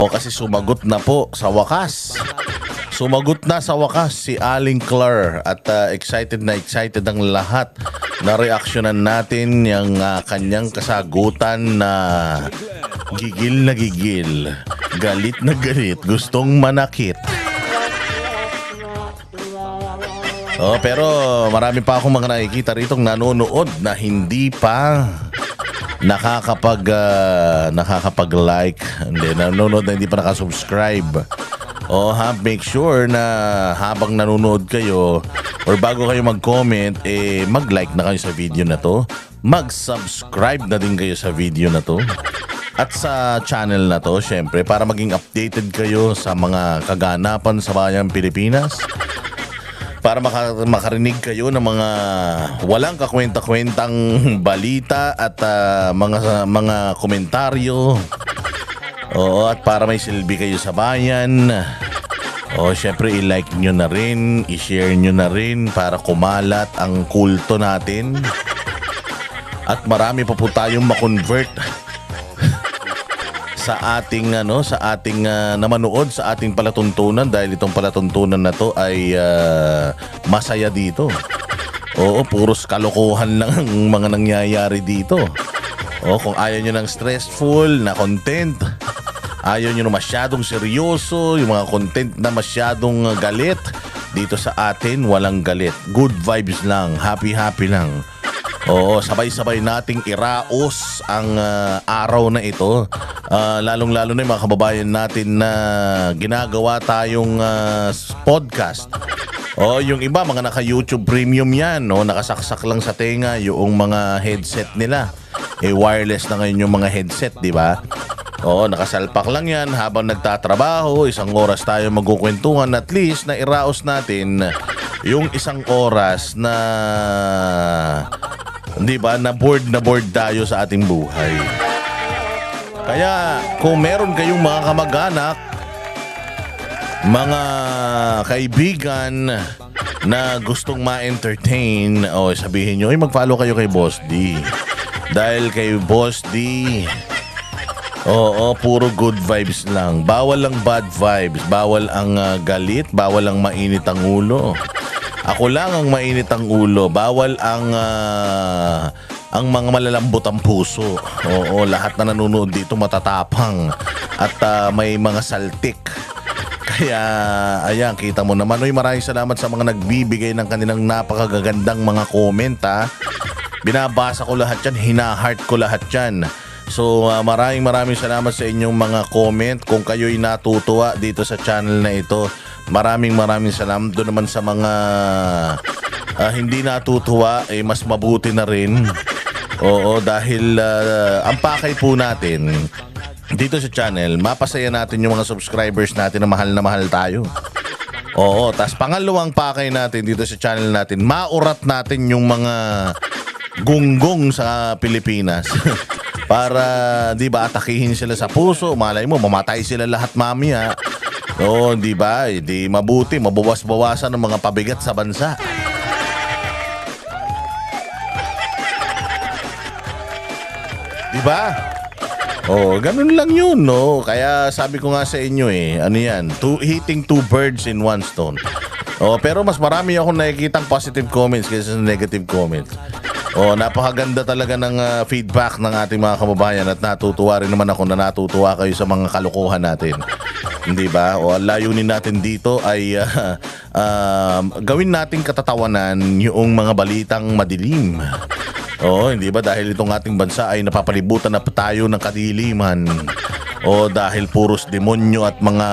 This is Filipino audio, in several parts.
O kasi sumagot na po sa wakas. Sumagot na sa wakas si Aling Claire at excited ang lahat na reaksyonan natin yung kanyang kasagutan na gigil, galit na galit, gustong manakit. Pero marami pa akong mga nakikita rito nanonood na hindi pa nakakapag-like, hindi nanonood na hindi pa nakasubscribe. Make sure na habang nanonood kayo or bago kayo mag-comment, mag-like na kayo sa video na to. Mag-subscribe na din kayo sa video na to. At sa channel na to, syempre, para maging updated kayo sa mga kaganapan sa bayang Pilipinas. Para makarinig kayo ng mga walang kakwenta-kwentang balita at mga komentaryo. At para may silbi kayo sa bayan. Syempre i-like nyo na rin, i-share nyo na rin para kumalat ang kulto natin. At marami pa po tayong ma-convert sa ating namanood sa ating palatuntunan dahil itong palatuntunan na to ay masaya dito. Puros kalokohan lang ang mga nangyayari dito. Kung ayaw nyo ng stressful na content, ayaw nyo na masyadong seryoso, yung mga content na masyadong galit, dito sa atin walang galit. Good vibes lang, happy lang. Sabay-sabay nating iraos ang araw na ito. Lalong-lalo na yung mga kababayan natin na ginagawa tayong podcast. Yung iba, mga naka-YouTube Premium yan. Nakasaksak lang sa tenga yung mga headset nila. Wireless na ngayon yung mga headset, di ba? Nakasalpak lang yan habang nagtatrabaho. Isang oras tayo magkukwentuhan. At least na iraos natin yung isang oras na, di ba, na bored tayo sa ating buhay. Kaya kung meron kayong mga kamag-anak, mga kaibigan na gustong ma-entertain, sabihin nyo, mag-follow kayo kay Boss D. Dahil kay Boss D, puro good vibes lang. Bawal ang bad vibes, bawal ang galit, bawal ang mainit ang ulo. Ako lang ang mainit ang ulo, bawal ang mga malalambot ang puso. Lahat na nanonood dito matatapang at may mga saltik. Kaya, ayan, kita mo naman. Maraming salamat sa mga nagbibigay ng kanilang napakagagandang mga comment, ha. Binabasa ko lahat yan, hina-heart ko lahat yan. So, maraming salamat sa inyong mga comment. Kung kayo'y natutuwa dito sa channel na ito, maraming salamat. Doon naman sa mga hindi natutuwa, mas mabuti na rin. Dahil ang pakay po natin dito sa channel, mapasaya natin yung mga subscribers natin na mahal tayo. Tas pangalawang pakay natin dito sa channel natin, maurat natin yung mga gunggong sa Pilipinas. Para, di ba, atakihin sila sa puso. Malay mo, mamatay sila lahat mamaya. Di ba? Di mabuti, mabawas-bawasan ng mga pabigat sa bansa. Di ba? Ganun lang yun, no? Kaya sabi ko nga sa inyo ano yan, hitting two birds in one stone. Pero mas marami akong nakikitang positive comments kaysa sa negative comments. Napakaganda talaga ng feedback ng ating mga kababayan at natutuwa rin naman ako na natutuwa kayo sa mga kalokohan natin. Hindi ba? Ang layunin natin dito ay gawin nating katatawanan yung mga balitang madilim. Hindi ba? Dahil itong ating bansa ay napapalibutan na tayo ng kadiliman. Dahil puros demonyo at mga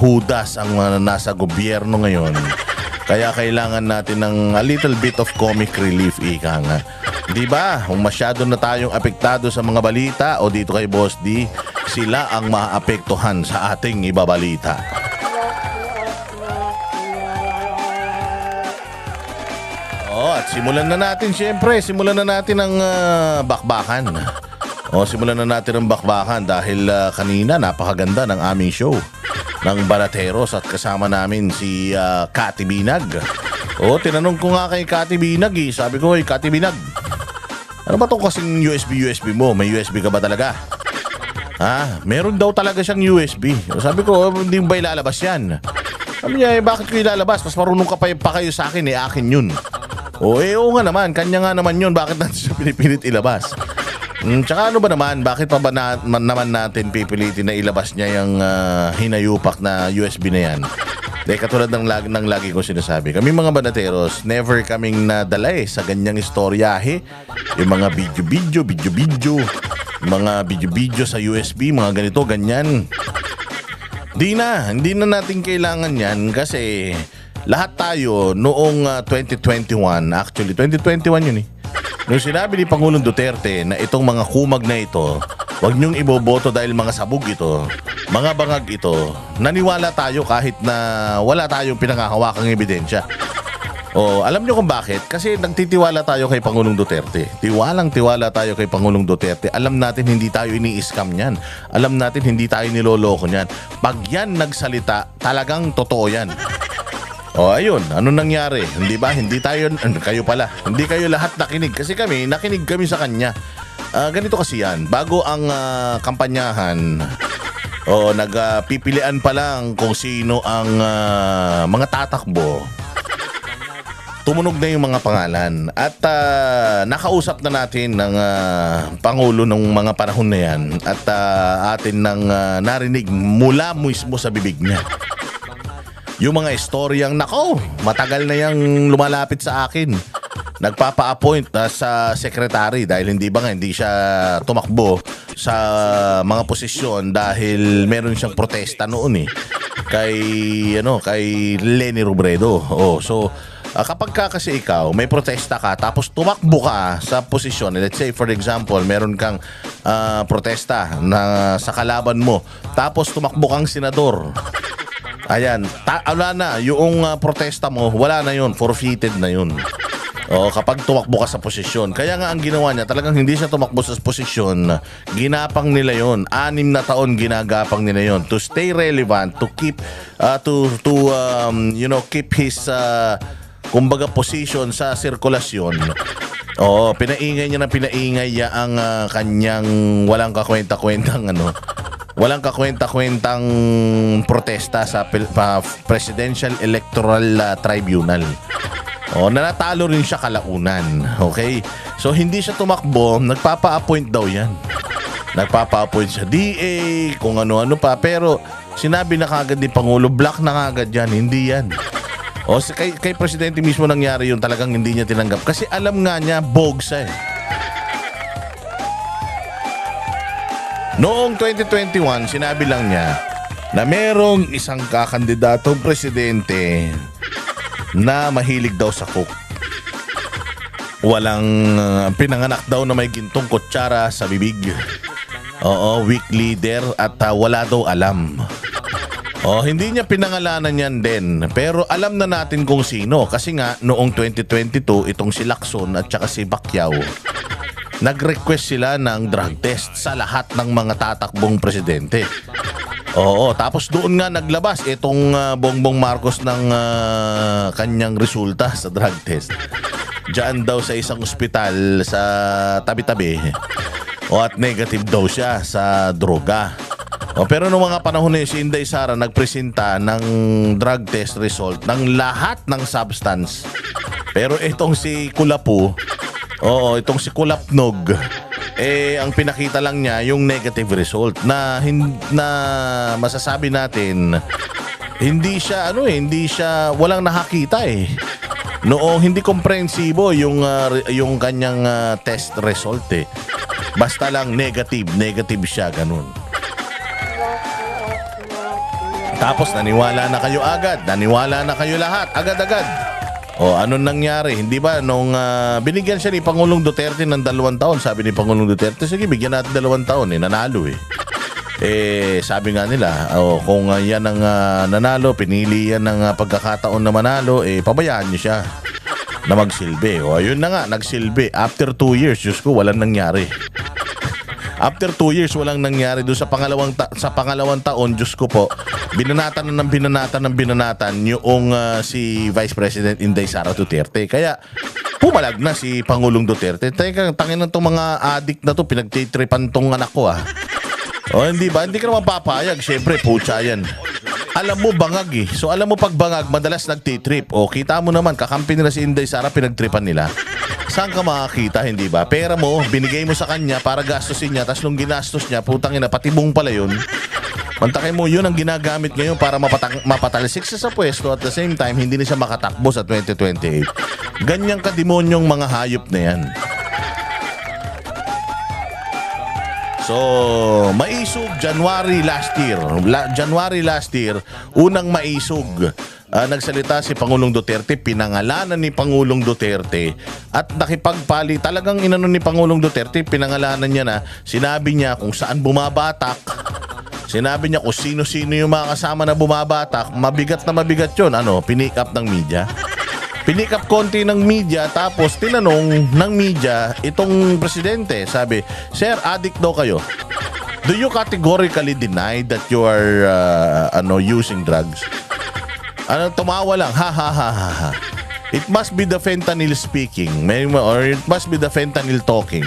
hudas ang nasa gobyerno ngayon. Kaya kailangan natin ng a little bit of comic relief, ika nga. Di ba? Kung masyado na tayong apektado sa mga balita dito kay Boss D, sila ang maapektuhan sa ating ibabalita. At simulan na natin, syempre. Simulan na natin ang bakbakan. Simulan na natin ang bakbakan dahil kanina napakaganda ng aming show ng Balateros at kasama namin si Kati Binag. Tinanong ko nga kay Kati Binag Sabi ko, hey Kati Binag, ano ba itong kasing USB mo? May USB ka ba talaga? Meron daw talaga siyang USB. Sabi ko, hindi mo ba ilalabas yan? Sabi niya, bakit ko ilalabas? Mas marunong ka pa kayo sa akin, akin yun. Oo nga naman, kanya nga naman yun. Bakit natin siya pinipilit ilabas? Tsaka ano ba naman, bakit pa ba naman natin pipilitin na ilabas niya yung hinayupak na USB na yan? Dahil katulad ng lagi kong sinasabi, kami mga banateros, never kaming nadala sa ganyang istoryahe. Yung mga video, mga video sa USB, mga ganito, ganyan. Hindi na natin kailangan yan kasi lahat tayo noong 2021, actually 2021 yun nung sinabi ni Pangulong Duterte na itong mga kumag na ito, huwag niyong iboboto dahil mga sabog ito, mga bangag ito, naniwala tayo kahit na wala tayong pinangahawakang ebidensya. Alam niyo kung bakit? Kasi nagtitiwala tayo kay Pangulong Duterte. Tiwalang-tiwala tayo kay Pangulong Duterte. Alam natin hindi tayo ini-scam niyan. Alam natin hindi tayo niloloko niyan. Pag yan nagsalita, talagang totoo yan. Ayun, ano nangyari? Hindi ba? Hindi tayo, kayo pala. Hindi kayo lahat nakinig. Kasi nakinig kami sa kanya. Ganito kasi yan. Bago ang kampanyahan, nagpipilian pa lang kung sino ang mga tatakbo. Tumunog na yung mga pangalan. At nakausap na natin ng Pangulo ng mga panahon na yan. At atin nang narinig mula mismo sa bibig niya yung mga istoryang matagal na yang lumalapit sa akin. Nagpapa-appoint sa secretary dahil hindi siya tumakbo sa mga posisyon dahil meron siyang protesta noon kay Leni Robredo. So kapag kasi ikaw may protesta ka tapos tumakbo ka sa posisyon, let's say for example meron kang protesta na sa kalaban mo tapos tumakbo kang senador. Ayan, wala na yung protesta mo, wala na yun, forfeited na yun. Kapag tumakbo ka sa posisyon. Kaya nga ang ginawa niya, talagang hindi siya tumakbo sa posisyon. Ginapang nila yon. 6 na taon ginagapang nila yon to stay relevant, to keep keep his kumbaga position sa sirkulasyon. Pinaingay niya ang kanyang walang kakwenta-kwentang protesta sa Presidential Electoral Tribunal. Nanatalo rin siya kalaunan. Okay? So hindi siya tumakbo, nagpapa-appoint daw yan. Nagpapa-appoint sa DA, kung ano-ano pa. Pero sinabi na kagad ni Pangulo, black na kagad yan, hindi yan. Kay Presidente mismo nangyari yun, talagang hindi niya tinanggap. Kasi alam nga niya, bogsa Noong 2021, sinabi lang niya na merong isang kakandidatong presidente na mahilig daw sa coke. Walang pinanganak daw na may gintong kutsara sa bibig. Weak leader at wala daw alam. Hindi niya pinangalanan yan din. Pero alam na natin kung sino. Kasi nga, noong 2022, itong si Lacson at saka si Pacquiao, nag-request sila ng drug test sa lahat ng mga tatakbong presidente. Tapos doon nga naglabas itong Bongbong Marcos ng kanyang resulta sa drug test. Diyan daw sa isang ospital sa tabi-tabi. At negative daw siya sa droga. Pero noong mga panahon na si Inday Sara nagpresenta ng drug test result ng lahat ng substance. Pero itong si Kulapu, itong si Kulapnog, ang pinakita lang niya yung negative result na masasabi natin hindi siya walang nakakita Noong hindi komprensibo yung kanyang test result Basta lang negative siya, ganun. Tapos naniwala na kayo agad, naniwala na kayo lahat, agad-agad. Anong nangyari? Hindi ba nung binigyan siya ni Pangulong Duterte ng 2 taon, sabi ni Pangulong Duterte, sige bigyan natin 2 taon, nanalo sabi nga nila, kung yan ang nanalo, pinili yan ng pagkakataon na manalo, pabayaan niyo siya na magsilbi. Ayun na nga, nagsilbi. After 2 years, Diyos ko, walang nangyari. After 2 years, walang nangyari. Doon sa pangalawang taon, Diyos ko po, binanatan yung si Vice President Inday Sara Duterte. Kaya pumalag na si Pangulong Duterte. Tangin na itong mga adik na to, pinagtitripan tong anak ko O hindi ba? Hindi ka naman papayag. Siyempre, pucha yan. Alam mo, bangag eh. So alam mo pag bangag, madalas nagtitrip. O kita mo naman, kakampi nila si Inday Sara, pinagtripan nila. Saan ka makakita, hindi ba? Pera mo, binigay mo sa kanya para gastusin niya, tapos nung ginastos niya, putang ina, patibong pala yun. Mantakay mo, yun ang ginagamit ngayon para mapatalsik siya sa pwesto, at the same time, hindi na siya makatakbo sa 2028. Ganyang kademonyong mga hayop na yan. So, maisog January last year, unang maisog. Nagsalita si Pangulong Duterte, pinangalanan ni Pangulong Duterte at nakipagpali. Talagang inano ni Pangulong Duterte, pinangalanan niya na, sinabi niya kung saan bumabatak. Sinabi niya kung sino-sino yung mga kasama na bumabatak. Mabigat na mabigat yun. Pinick up ng media. Pinick up konti ng media, tapos tinanong ng media itong presidente. Sabi, Sir, addict daw kayo. Do you categorically deny that you are using drugs? Tumawa lang. Ha ha ha ha ha. It must be the fentanyl speaking, or it must be the fentanyl talking.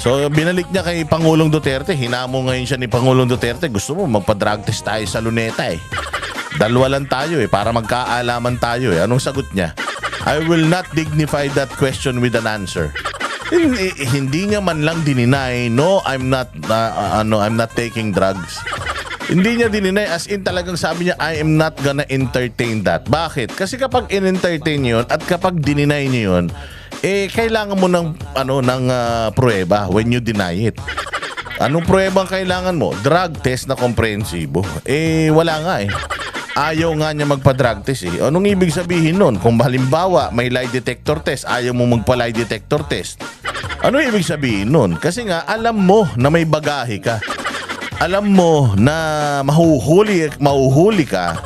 So binalik niya kay Pangulong Duterte. Hinamo ngayon siya ni Pangulong Duterte. Gusto mo magpa-drug test tayo sa Luneta eh. Dalawa lang tayo eh, para magkaalaman tayo eh. Anong sagot niya? I will not dignify that question with an answer. Hindi niya man lang dininay, no, I'm not taking drugs. Hindi niya dininay, as in talagang sabi niya, I am not gonna entertain that. Bakit? Kasi kapag in-entertain yun at kapag dininay niyo yun, kailangan mo ng pruweba when you deny it. Anong pruweba ang kailangan mo? Drug test na komprehensibo. Wala nga eh. Ayaw nga niya magpa-drug test eh. Anong ibig sabihin nun? Kung halimbawa may lie detector test, ayaw mo magpa-lie detector test. Ano ibig sabihin nun? Kasi nga alam mo na may bagahe ka. Alam mo na mahuhuli ka.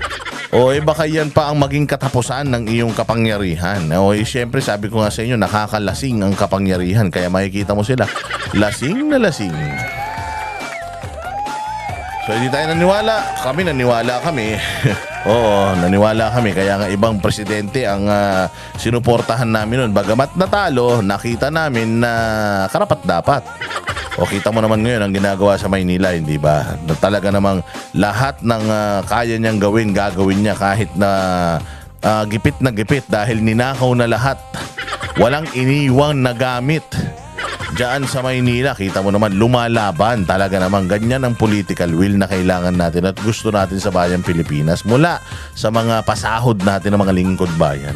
O baka yan pa ang maging katapusan ng iyong kapangyarihan. O syempre sabi ko nga sa inyo, nakakalasing ang kapangyarihan. Kaya makikita mo sila, lasing na lasing. So hindi tayo naniwala. Naniwala kami. Oo, naniwala kami. Kaya nga ibang presidente ang sinuportahan namin nun. Bagamat natalo, nakita namin na karapat dapat. O kita mo naman ngayon ang ginagawa sa Maynila, hindi ba? Na talaga namang lahat ng kaya niyang gagawin niya kahit na gipit na gipit dahil ninakaw na lahat. Walang iniwang na gamit. Diyan sa Maynila, kita mo naman, lumalaban. Talaga naman, ganyan ang political will na kailangan natin at gusto natin sa bayang Pilipinas mula sa mga pasahod natin ng mga lingkod bayan.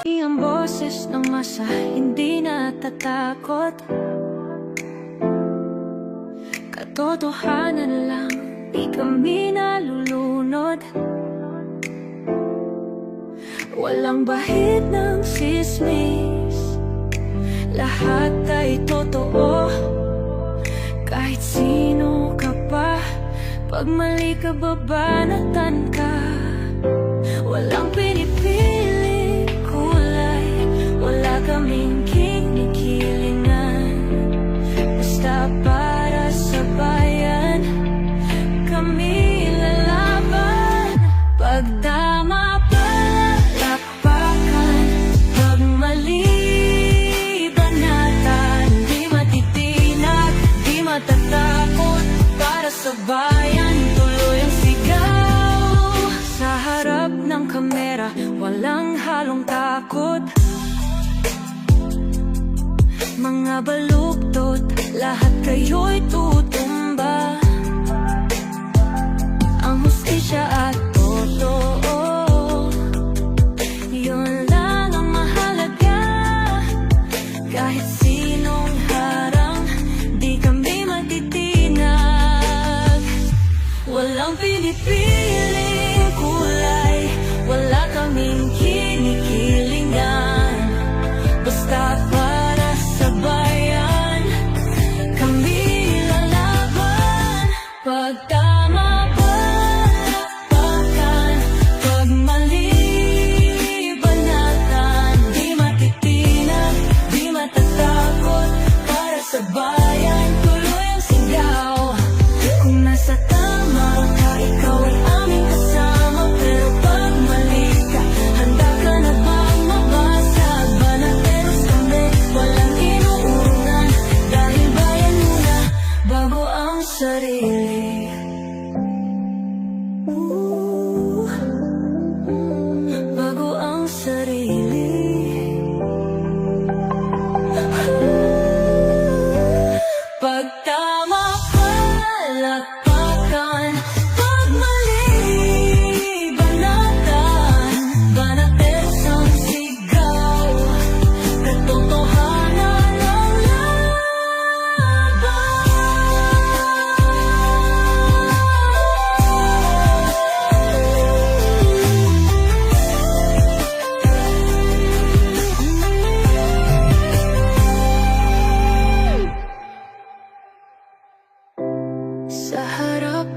Ang boses ng masa hindi natatakot. Katotohanan lang, di kami nalulunod. Walang bahid ng sismis, lahat ay totoo. Kahit sino ka pa, pag mali ka babanatan ka. Walang pinipili kulay, wala kaming kinikilingan. Basta para sa bayan, kami lalaban. Pagdama palakpakan, pag mali banatan. Di matitinag, di matatakot, para sa bayan tuloy ang sigaw. Sa harap ng kamera, walang halong takot. Mga baluktot, lahat kayo'y tutumba. Ang hustisya at totoo, yun lang ang mahalaga. Kahit sinong harang, di kami matitinag. Walang pinipiling kulay, wala kaming kinikilingan. Basta para sa bayan, kami lalaban. Pag tama palakpakan, pag mali banatan. Di matitinag, di matatakot, para sa bayan tuloy ang sigaw. Kung nasa tama ka, ikaw ay aming kasama. Pero pag mali ka, handa ka na bang mabasag? Banateros kami, walang inuurungan. Dahil bayan muna, palakpakan. Pag mali, banatan, banatesang sigaw, katotohanan ang laban. Sa harap